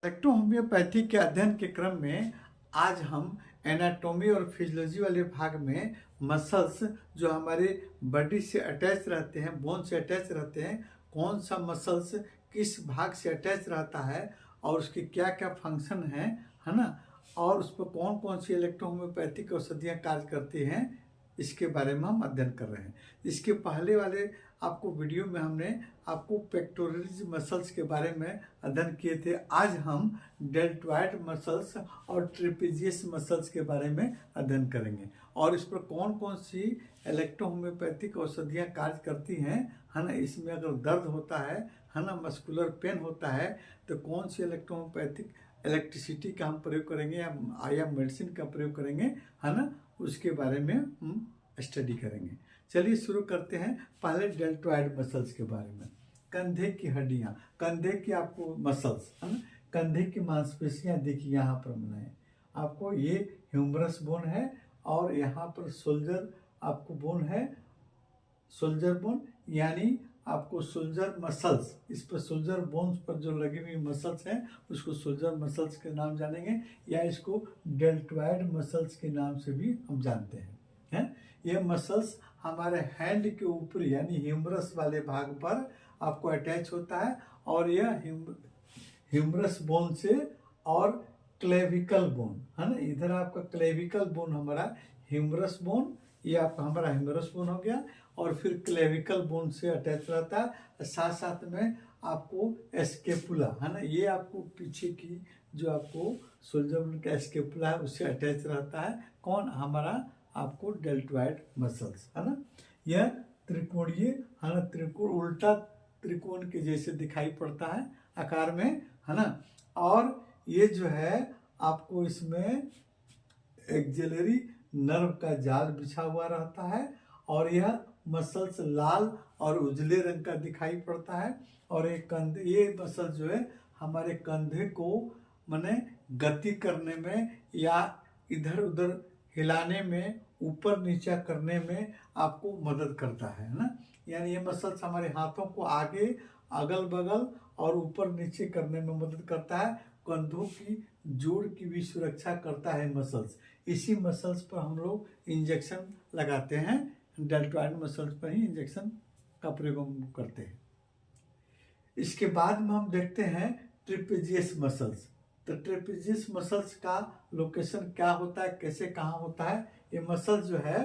Electrohomoeopathy के अध्ययन के क्रम में आज हम एनाटॉमी और फिजियोलॉजी वाले भाग में मसल्स जो हमारे बॉडी से अटैच रहते हैं, बोन से अटैच रहते हैं, कौन सा मसल्स किस भाग से अटैच रहता है और उसके क्या क्या फंक्शन है ना, और उस पर कौन कौन सी इलेक्ट्रोहोम्योपैथिक औषधियाँ कार्य करती हैं, इसके बारे में हम अध्ययन कर रहे हैं। इसके पहले वाले आपको वीडियो में हमने आपको पेक्टोरल्स मसल्स के बारे में अध्ययन किए थे। आज हम डेल्टॉइड मसल्स और ट्रेपेजियस मसल्स के बारे में अध्ययन करेंगे और इस पर कौन कौन सी इलेक्ट्रोहोम्योपैथिक औषधियाँ कार्य करती हैं, है ना। इसमें अगर दर्द होता है ना, मस्कुलर पेन होता है, तो कौन सी इलेक्ट्रोहोम्योपैथिक इलेक्ट्रिसिटी का हम प्रयोग करेंगे या मेडिसिन का प्रयोग करेंगे, है ना, उसके बारे में हम स्टडी करेंगे। चलिए शुरू करते हैं। पहले डेल्टॉइड मसल्स के बारे में। कंधे की हड्डियाँ, कंधे की आपको मसल्स, है ना, कंधे की मांसपेशियाँ देखिए यहाँ पर बनाए आपको। ये ह्यूमरस बोन है और यहाँ पर सोल्जर आपको बोन है, सोल्जर बोन यानी आपको सोल्जर मसल्स। इस पर सोल्जर बोन्स पर जो लगी हुई मसल्स हैं उसको सोल्जर मसल्स के नाम जानेंगे या इसको डेल्टॉइड मसल्स के नाम से भी हम जानते हैं। ये मसल्स हमारे हैंड के ऊपरी यानी ह्यूमरस वाले भाग पर आपको अटैच होता है और यह ह्यूमरस बोन से और क्लेविकल बोन, है ना, इधर आपका क्लेविकल बोन हमारा ह्यूमरस बोन, ये आपका हमारा ह्यूमरस बोन हो गया और फिर क्लेविकल बोन से अटैच रहता है। साथ साथ में आपको एस्केपुला, है ना, ये आपको पीछे की जो आपको सोल्जर बोन का एस्केपुला है उससे अटैच रहता है। कौन? हमारा आपको डेल्टॉइड मसल्स, है ना। यह त्रिकोणीय, है ना, त्रिकोण उल्टा त्रिकोण के जैसे दिखाई पड़ता है आकार में, है ना। और ये जो है आपको इसमें एक्सिलरी नर्व का जाल बिछा हुआ रहता है और यह मसल्स लाल और उजले रंग का दिखाई पड़ता है। और ये मसल जो है हमारे कंधे को माने गति करने में या इधर उधर हिलाने में, ऊपर नीचा करने में आपको मदद करता है ना। यानी ये मसल्स हमारे हाथों को आगे, अगल बगल और ऊपर नीचे करने में मदद करता है। कंधों की जोड़ की भी सुरक्षा करता है मसल्स। इसी मसल्स पर हम लोग इंजेक्शन लगाते हैं, डेल्टॉइड मसल्स पर ही इंजेक्शन का प्रयोग हम करते हैं। इसके बाद में हम देखते हैं ट्रेपेजियस मसल्स। तो ट्रेपेजियस मसल्स का लोकेशन क्या होता है, कैसे, कहाँ होता है? ये मसल्स जो है,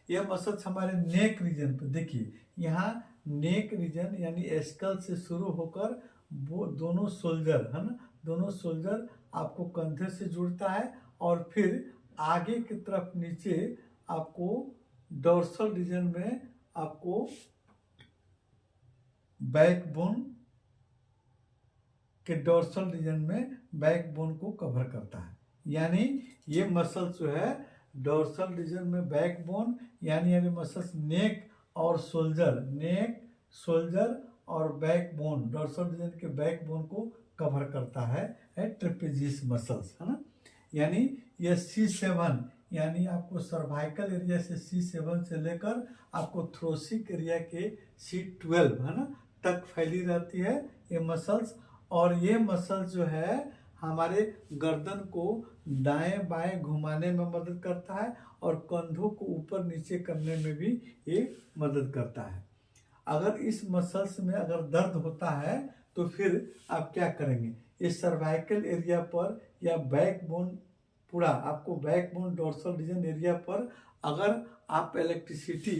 ये मसल्स हमारे नेक रीजन पर देखिए, यहाँ नेक रीजन यानी एस्कल से शुरू होकर वो दोनों सोल्जर, है ना, दोनों सोल्जर आपको कंधे से जुड़ता है और फिर आगे की तरफ नीचे आपको डोर्सल रीजन में आपको बैकबोन के डोर्सल रीजन में बैकबोन को कवर करता है। यानी ये मसल जो है डोर्सल रीजन में बैकबोन यानी मसल्स नेक और सोल्जर, नेक, सोल्जर और बैकबोन, डोर्सल रीजन के बैकबोन को कवर करता है ट्रेपेजियस मसल्स, है ना। यानी ये C7 यानी आपको सर्वाइकल एरिया से C7 से लेकर आपको थ्रोसिक एरिया के C12, है ना, तक फैली रहती है ये मसल्स। और ये मसल्स जो है हमारे गर्दन को दाएं बाएं घुमाने में मदद करता है और कंधों को ऊपर नीचे करने में भी ये मदद करता है। अगर इस मसल्स में अगर दर्द होता है तो फिर आप क्या करेंगे? इस सर्वाइकल एरिया पर या बैकबोन, पूरा आपको बैकबोन डोर्सल रीजन एरिया पर अगर आप इलेक्ट्रिसिटी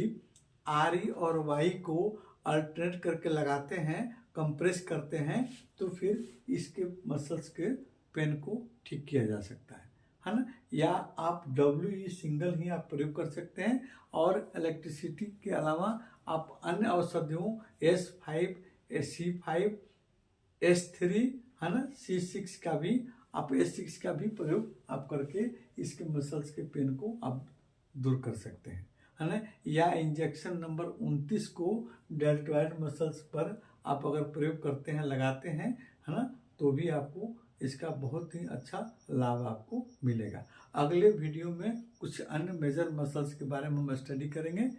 RE और Y को अल्टरनेट करके लगाते हैं, कंप्रेस करते हैं, तो फिर इसके मसल्स के पेन को ठीक किया जा सकता है ना। या आप WE सिंगल ही आप प्रयोग कर सकते हैं और इलेक्ट्रिसिटी के अलावा आप अन्य औषधियों S5, C5, S3, है ना, C6 का भी आप S6 का भी प्रयोग आप करके इसके मसल्स के पेन को आप दूर कर सकते हैं, है ना। या इंजेक्शन नंबर 29 को डेल्टॉइड मसल्स पर आप अगर प्रयोग करते हैं, लगाते हैं, है ना, तो भी आपको इसका बहुत ही अच्छा लाभ आपको मिलेगा। अगले वीडियो में कुछ अन्य मेजर मसल्स के बारे में हम स्टडी करेंगे।